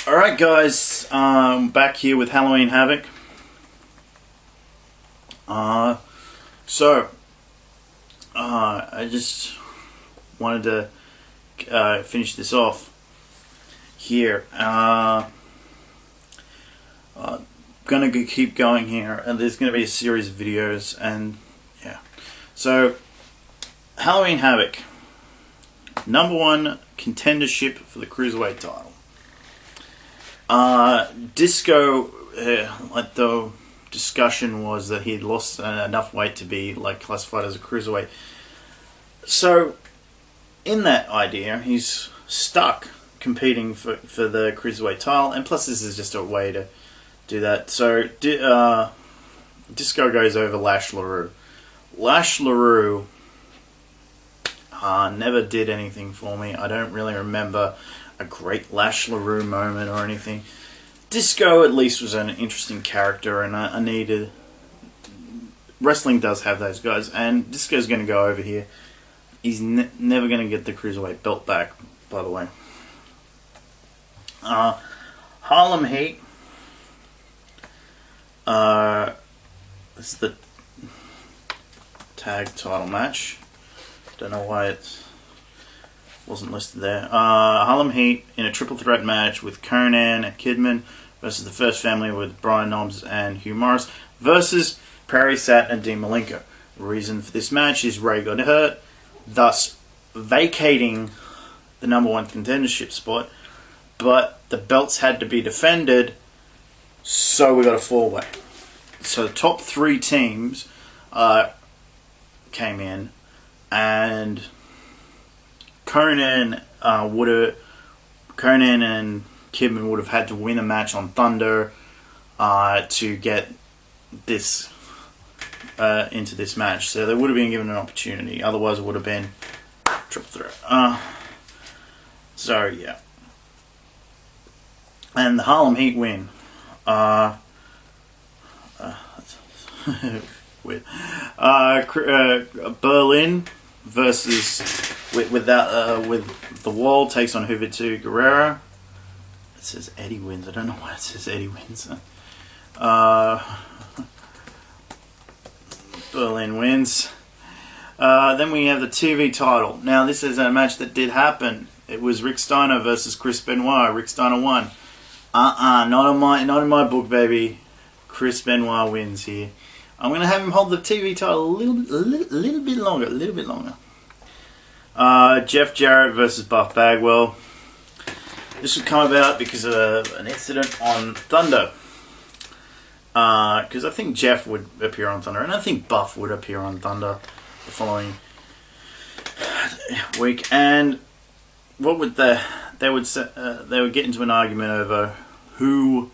Alright guys, back here with Halloween Havoc. I just wanted to finish this off here. Gonna keep going here, and there's gonna be a series of videos, and yeah. So, Halloween Havoc, #1 contendership for the Cruiserweight title. Disco, like the discussion was that he had lost enough weight to be like classified as a cruiserweight. So, in that idea, he's stuck competing for the cruiserweight title, and plus this is just a way to do that. So, Disco goes over Lash LaRue. Lash LaRue never did anything for me. I don't really remember a great Lash LaRue moment or anything. Disco at least was an interesting character, and I needed... Wrestling does have those guys, and Disco's going to go over here. He's never going to get the Cruiserweight belt back, by the way. Harlem Heat. This is the tag title match. Don't know why it wasn't listed there. Harlem Heat in a triple threat match with Konnan and Kidman versus the First Family with Brian Knobbs and Hugh Morrus versus Prairie Sat and Dean Malenko. The reason for this match is Ray got hurt, thus vacating the #1 contendership spot, but the belts had to be defended, so we got a four-way. So the top three teams came in, and Konnan and Kidman would have had to win a match on Thunder to get this into this match. So they would have been given an opportunity. Otherwise, it would have been triple threat. So yeah, and the Harlem Heat win. Weird. Berlyn versus with the Wall takes on Juventud Guerrera. It says Eddie wins. I don't know why it says Eddie wins. Berlyn wins. Then we have the TV title. Now this is a match that did happen. It was Rick Steiner versus Chris Benoit. Rick Steiner won. Not in my book, baby. Chris Benoit wins here. I'm gonna have him hold the TV title a little bit longer. Jeff Jarrett versus Buff Bagwell. This would come about because of an incident on Thunder. Because I think Jeff would appear on Thunder, and I think Buff would appear on Thunder the following week. And what would they would get into an argument over who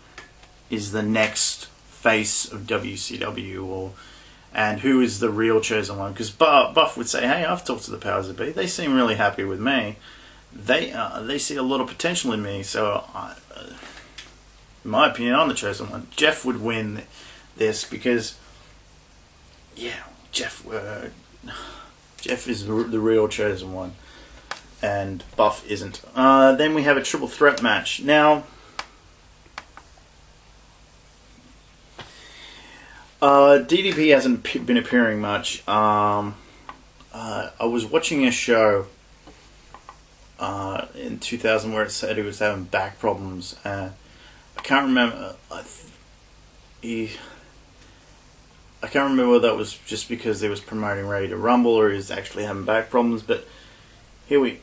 is the next face of WCW, and who is the real chosen one. Because Buff would say, "Hey, I've talked to the powers that be. They seem really happy with me. They see a lot of potential in me. So, in my opinion, I'm the chosen one." Jeff would win this because, yeah, Jeff is the real chosen one, and Buff isn't. Then we have a triple threat match. Now, DDP hasn't been appearing much. I was watching a show in 2000 where it said he was having back problems. I can't remember. I can't remember whether that was just because they was promoting Ready to Rumble or he was actually having back problems. But here we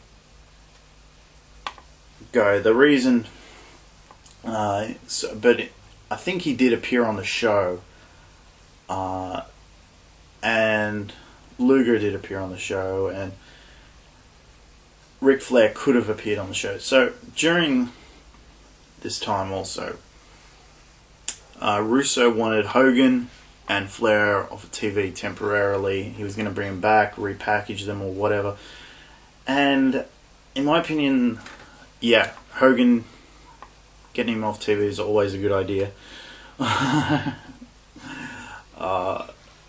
go. The reason, but I think he did appear on the show. And Luger did appear on the show, and Ric Flair could have appeared on the show. So during this time also, Russo wanted Hogan and Flair off of TV temporarily. He was going to bring them back, repackage them or whatever. And in my opinion, yeah, Hogan getting him off TV is always a good idea.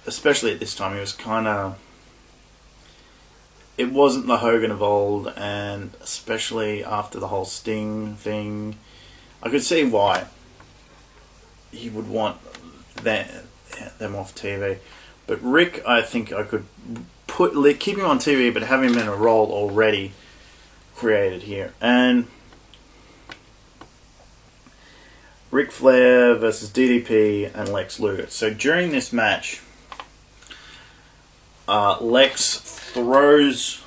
Especially at this time, he was kind of... It wasn't the Hogan of old, and especially after the whole Sting thing, I could see why he would want them off TV. But Rick, I think I could keep him on TV, but have him in a role already created here. And Ric Flair versus DDP and Lex Luger. So during this match, Lex throws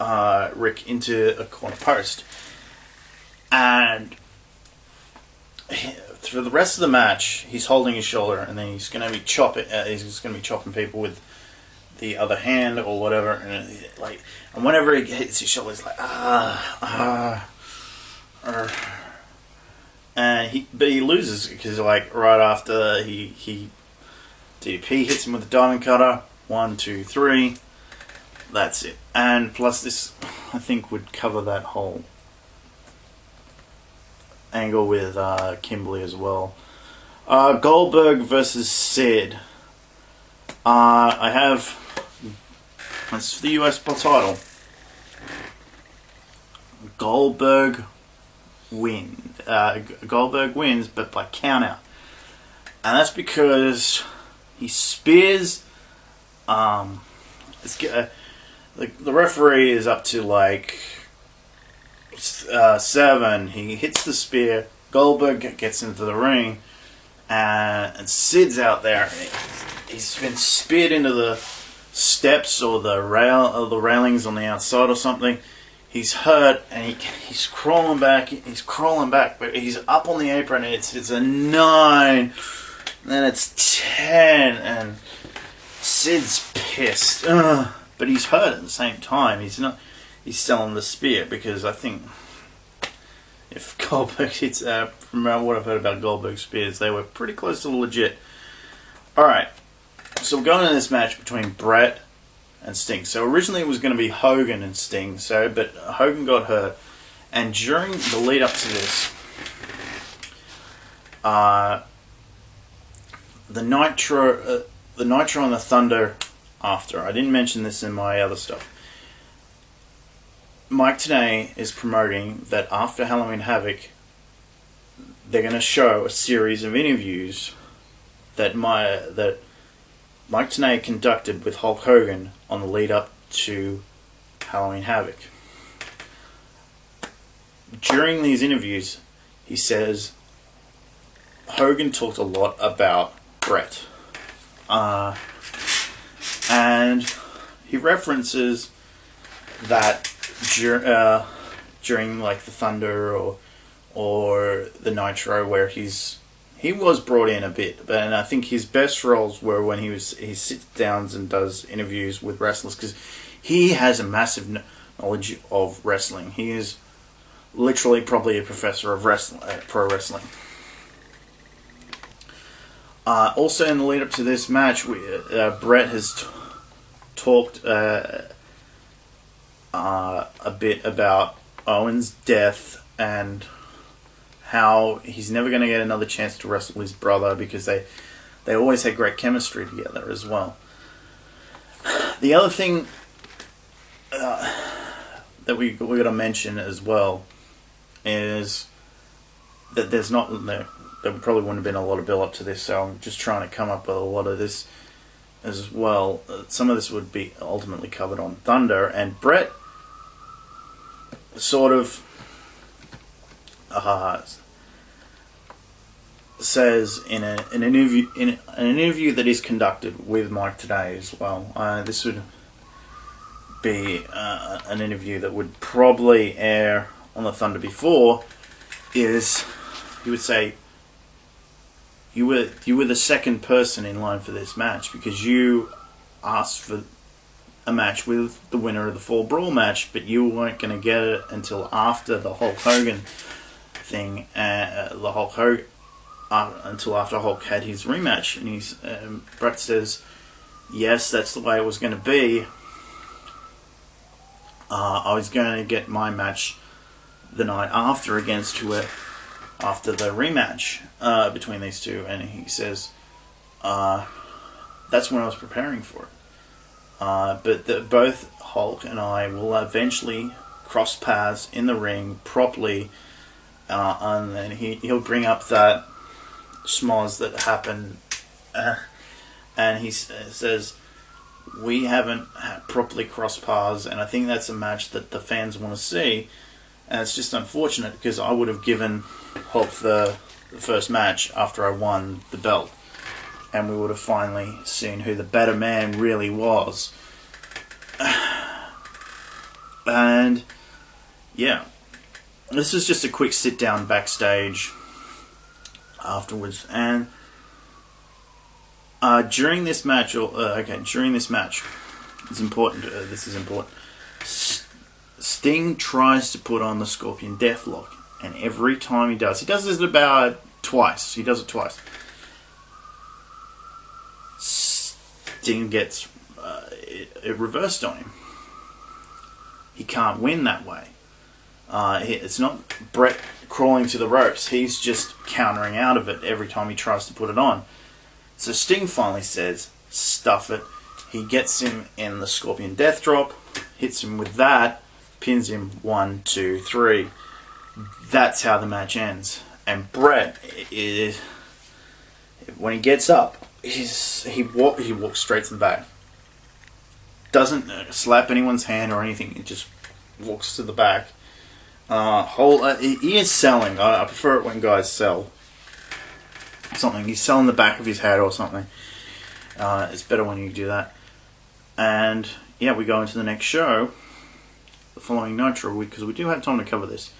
Rick into a corner post, and for the rest of the match, he's holding his shoulder, and then he's going to be chopping. He's just going to be chopping people with the other hand or whatever, and whenever he hits his shoulder, he's like and he loses because right after he DDP hits him with a diamond cutter. 1, 2, 3. That's it. And plus this, I think, would cover that whole angle with Kimberly as well. Goldberg versus Sid. I have... That's for the US title. Goldberg wins, but by countout. And that's because he spears... the referee is up to 7. He hits the spear. Goldberg gets into the ring, and Sid's out there. He's been speared into the steps or the railings on the outside or something. He's hurt, and he's crawling back. But he's up on the apron. And it's a 9, then it's 10, and Sid's pissed, but he's hurt at the same time. He's still on the spear, because I think if Goldberg hits, from what I've heard about Goldberg spears, they were pretty close to legit. Alright, so we're going into this match between Bret and Sting. So originally it was going to be Hogan and Sting, but Hogan got hurt, and during the lead up to this, the Nitro and the Thunder after. I didn't mention this in my other stuff. Mike Tenay is promoting that after Halloween Havoc, they're going to show a series of interviews that Mike Tenay conducted with Hulk Hogan on the lead up to Halloween Havoc. During these interviews, he says Hogan talked a lot about Bret. And he references that during the Thunder or the Nitro, where he was brought in a bit, and I think his best roles were when he sits down and does interviews with wrestlers, because he has a massive knowledge of wrestling. He is literally probably a professor of pro wrestling. Also, in the lead up to this match, Bret has talked a bit about Owen's death and how he's never going to get another chance to wrestle his brother, because they always had great chemistry together as well. The other thing that we got to mention as well is that there probably wouldn't have been a lot of build up to this, so I'm just trying to come up with a lot of this as well. Some of this would be ultimately covered on Thunder, and Bret sort of says in an interview that is conducted with Mike today as well. This would be an interview that would probably air on the Thunder before. Is he would say, you were the second person in line for this match, because you asked for a match with the winner of the Fall Brawl match, but you weren't going to get it until after the Hulk Hogan thing, until after Hulk had his rematch. And Bret says, yes, that's the way it was going to be. I was going to get my match the night after against after the rematch between these two, and he says that's when I was preparing for it. But both Hulk and I will eventually cross paths in the ring properly and then he'll bring up that schmoz that happened, and he says, we haven't properly crossed paths, and I think that's a match that the fans want to see, and it's just unfortunate because I would have given Hulk the first match after I won the belt, and we would have finally seen who the better man really was. And yeah, this is just a quick sit down backstage afterwards, and during this match, it's important. This is important. Sting tries to put on the Scorpion Deathlock, and every time he does this about twice. He does it twice. Sting gets it reversed on him. He can't win that way. It's not Bret crawling to the ropes. He's just countering out of it every time he tries to put it on. So Sting finally says, stuff it. He gets him in the Scorpion Death Drop, hits him with that, pins him 1, 2, 3. That's how the match ends. And Bret, when he gets up, he walks straight to the back. Doesn't slap anyone's hand or anything. He just walks to the back. He is selling. I prefer it when guys sell something. He's selling the back of his head or something. It's better when you do that. And yeah, we go into the next show, the following Nitro, because we do have time to cover this.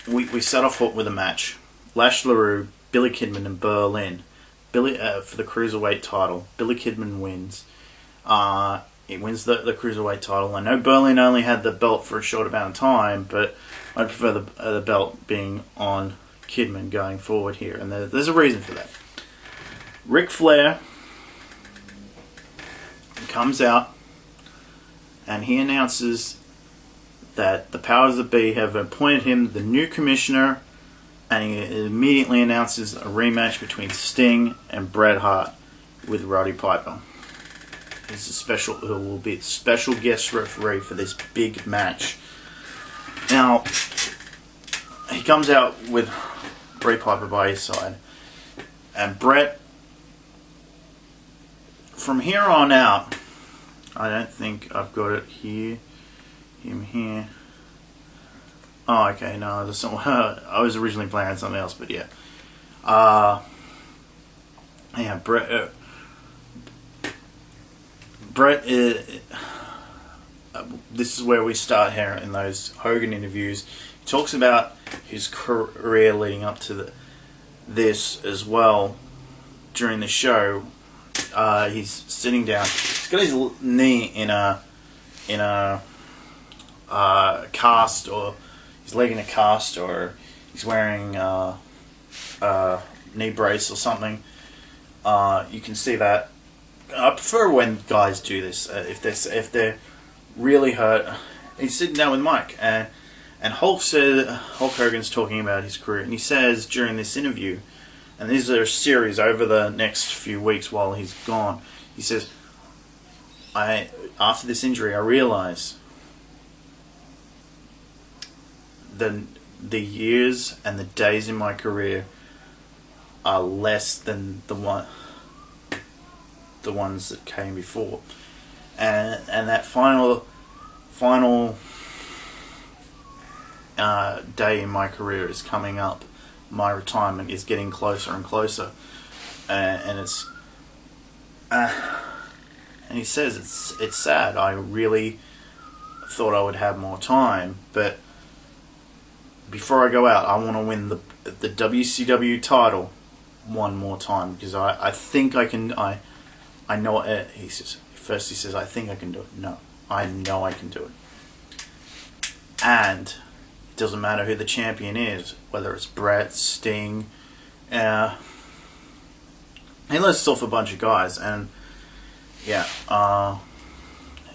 We set off with a match. Lash, LaRue, Billy Kidman, and Berlyn. Billy for the Cruiserweight title. Billy Kidman wins. He wins the Cruiserweight title. I know Berlyn only had the belt for a short amount of time, but I prefer the belt being on Kidman going forward here, and there's a reason for that. Ric Flair comes out, and he announces that the powers that be have appointed him the new commissioner, and he immediately announces a rematch between Sting and Bret Hart with Roddy Pipper. Who will be a special guest referee for this big match. Now, he comes out with Bret Piper by his side, and Bret, from here on out, I don't think I've got it here. Him here. Oh, okay, no, there's some, I was originally playing something else, but yeah. Bret, this is where we start here in those Hogan interviews. He talks about his career leading up to this as well. During the show, he's sitting down. He's got his knee in a cast, or his leg in a cast, or he's wearing a knee brace or something. You can see that. I prefer when guys do this. If they're really hurt, he's sitting down with Mike, and Hulk Hogan's talking about his career, and he says during this interview, and these are a series over the next few weeks while he's gone. He says, after this injury, I realize the years and the days in my career are less than the ones that came before, and that final day in my career is coming up. My retirement is getting closer and closer, and it's and he says it's sad. I really thought I would have more time, but before I go out, I want to win the WCW title one more time, because I think I can. I know it. He says, I think I can do it. No, I know I can do it. And it doesn't matter who the champion is, whether it's Bret, Sting. He lists off a bunch of guys, and yeah,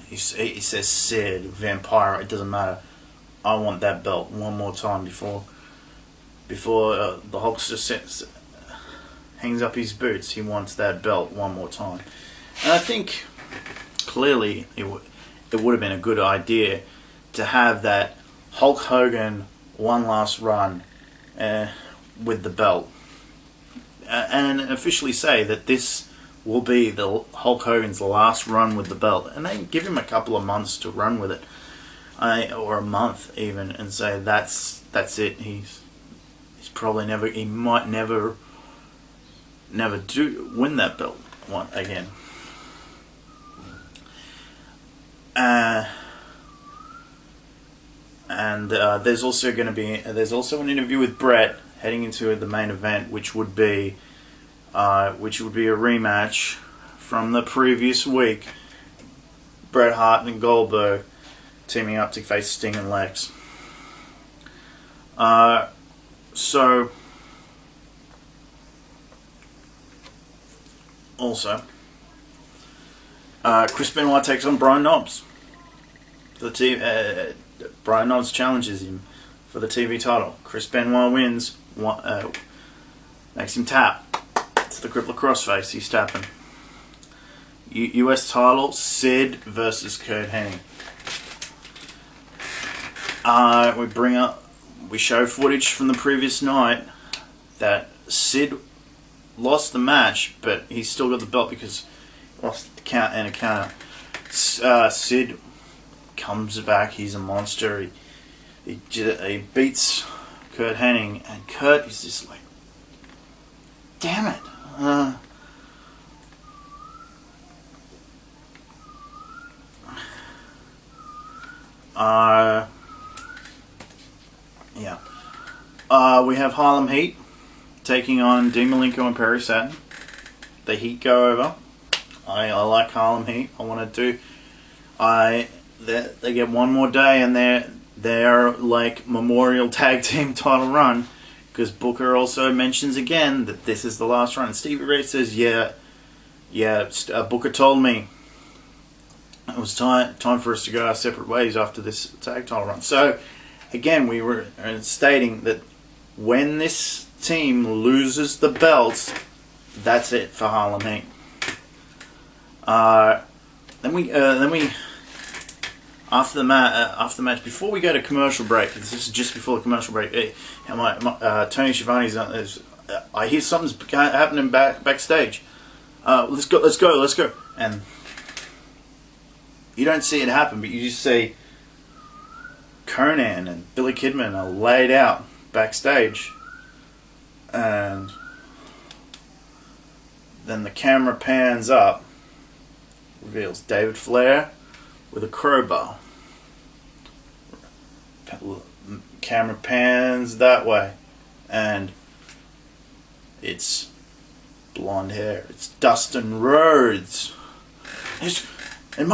he says Sid, Vampire. It doesn't matter. I want that belt one more time before the Hulkster hangs up his boots. He wants that belt one more time. And I think clearly it would have been a good idea to have that Hulk Hogan one last run with the belt, and officially say that this will be the Hulk Hogan's last run with the belt, and they give him a couple of months to run with it, or a month even, and say that's it. He's probably never. He might never win that belt again. And there's also an interview with Bret heading into the main event, which would be a rematch from the previous week. Bret Hart and Goldberg teaming up to face Sting and Lex. So also, Chris Benoit takes on Brian Knobbs. The team. Brian Knobbs challenges him for the TV title. Chris Benoit wins. Makes him tap. It's the crippler crossface. He's tapping. US title, Sid versus Kurt Hennig. We show footage from the previous night that Sid lost the match, but he still got the belt because he lost the count and a countout. Sid comes back. He's a monster. He beats Kurt Hennig, and Kurt is just like, damn it. We have Harlem Heat taking on Dean Malenko and Perry Saturn. The Heat go over. I like Harlem Heat. I want to do. They get one more day, and they're like Memorial Tag Team title run, because Booker also mentions again that this is the last run. And Stevie Ray says, Booker told me it was time for us to go our separate ways after this tag title run. So again, we were stating that when this team loses the belts, that's it for Harlem Heat. Then we after the match, before we go to commercial break, this is just before the commercial break. Tony Schiavone's I hear something's happening backstage. Let's go. And you don't see it happen, but you just see Konnan and Billy Kidman are laid out backstage, and then the camera pans up, reveals David Flair with a crowbar. Camera pans that way, and it's blonde hair. It's Dustin Rhodes. And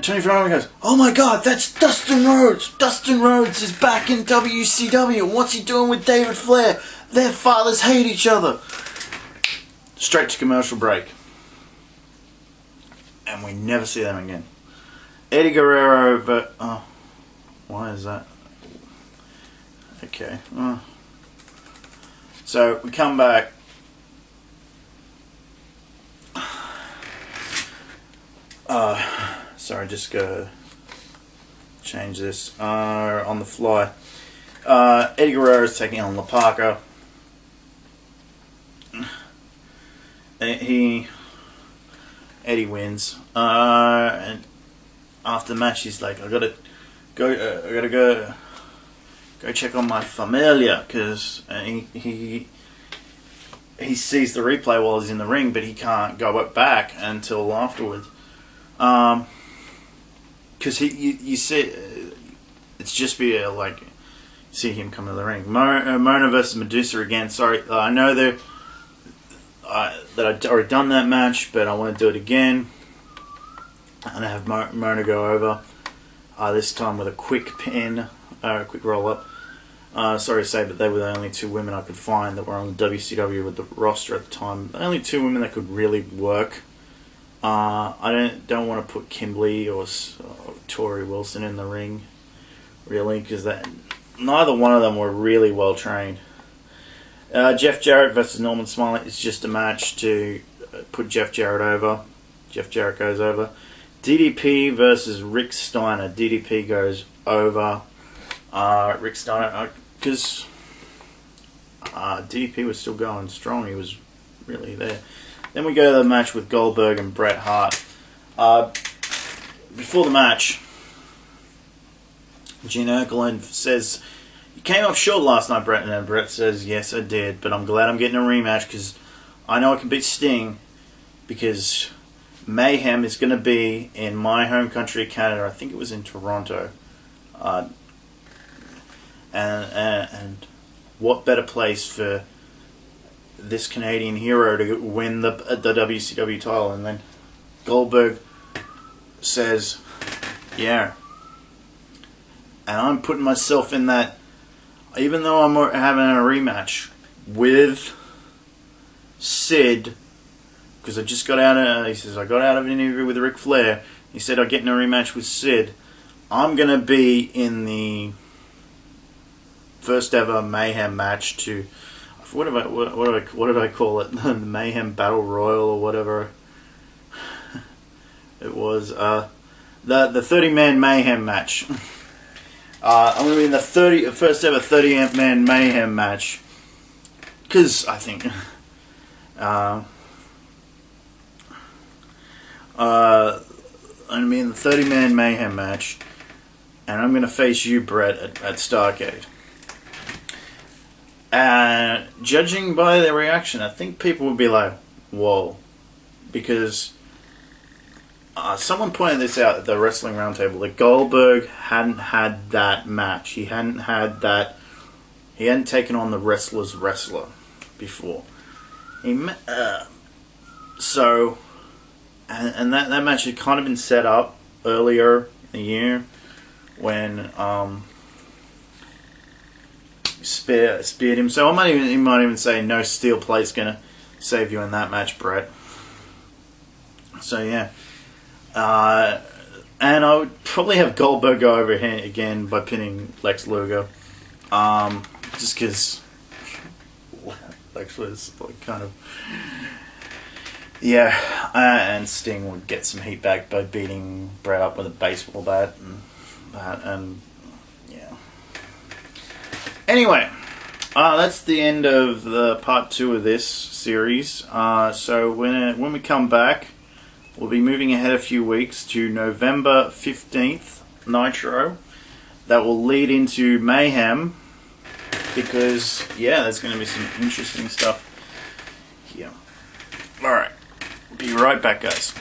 Tony Ferraro goes, "Oh my God, that's Dustin Rhodes! Dustin Rhodes is back in WCW. What's he doing with David Flair? Their fathers hate each other." Straight to commercial break, and we never see them again. Eddie Guerrero why is that? Okay. So we come back. Sorry, just go change this on the fly. Eddie Guerrero is taking on La Parka. Eddie wins. And after the match, he's like, I gotta go check on my familia, because he sees the replay while he's in the ring, but he can't go back until afterwards. Because you see, it's just see him come to the ring. Mona versus Medusa again. Sorry, I know that I'd already done that match, but I want to do it again, and I have Mona go over. This time with a quick pin, quick roll up. Sorry to say, but they were the only two women I could find that were on the WCW with the roster at the time. The only two women that could really work. I don't want to put Kimberly or Tori Wilson in the ring, really, because neither one of them were really well trained. Jeff Jarrett versus Norman Smiley is just a match to put Jeff Jarrett over. Jeff Jarrett goes over. DDP versus Rick Steiner. DDP goes over Rick Steiner because DDP was still going strong. He was really there. Then we go to the match with Goldberg and Bret Hart. Before the match, Gene Okerlund says, "You came up short last night, Bret." And then Bret says, "Yes, I did, but I'm glad I'm getting a rematch because I know I can beat Sting because Mayhem is going to be in my home country of Canada." I think it was in Toronto. And what better place for this Canadian hero to win the WCW title? And then Goldberg says, "Yeah." And I'm putting myself in that, even though I'm having a rematch with Sid, because I just got out of, he says, I got out of an interview with Ric Flair. He said I'd get in a rematch with Sid. I'm going to be in the first ever Mayhem match to, what did I call it? The Mayhem Battle Royal or whatever it was. The 30-man Mayhem match. I'm going to be in the first ever 30-man Mayhem match. Because I think I'm going to be in the 30-man Mayhem match. And I'm going to face you, Bret, at Starrcade. Judging by their reaction, I think people would be like, whoa. Because someone pointed this out at the Wrestling Roundtable, that Goldberg hadn't had that match. He hadn't taken on the wrestler's wrestler before. So, that match had kind of been set up earlier in the year when speared him. So he might even say no steel plate's gonna save you in that match, Bret. So yeah. And I would probably have Goldberg go over here again by pinning Lex Luger. Just because Lex was like kind of... Yeah, and Sting would get some heat back by beating Bret up with a baseball bat and that, and yeah. Anyway, that's the end of the part 2 of this series. So when we come back, we'll be moving ahead a few weeks to November 15th, Nitro. That will lead into Mayhem, because, yeah, there's going to be some interesting stuff here. Alright, be right back, guys.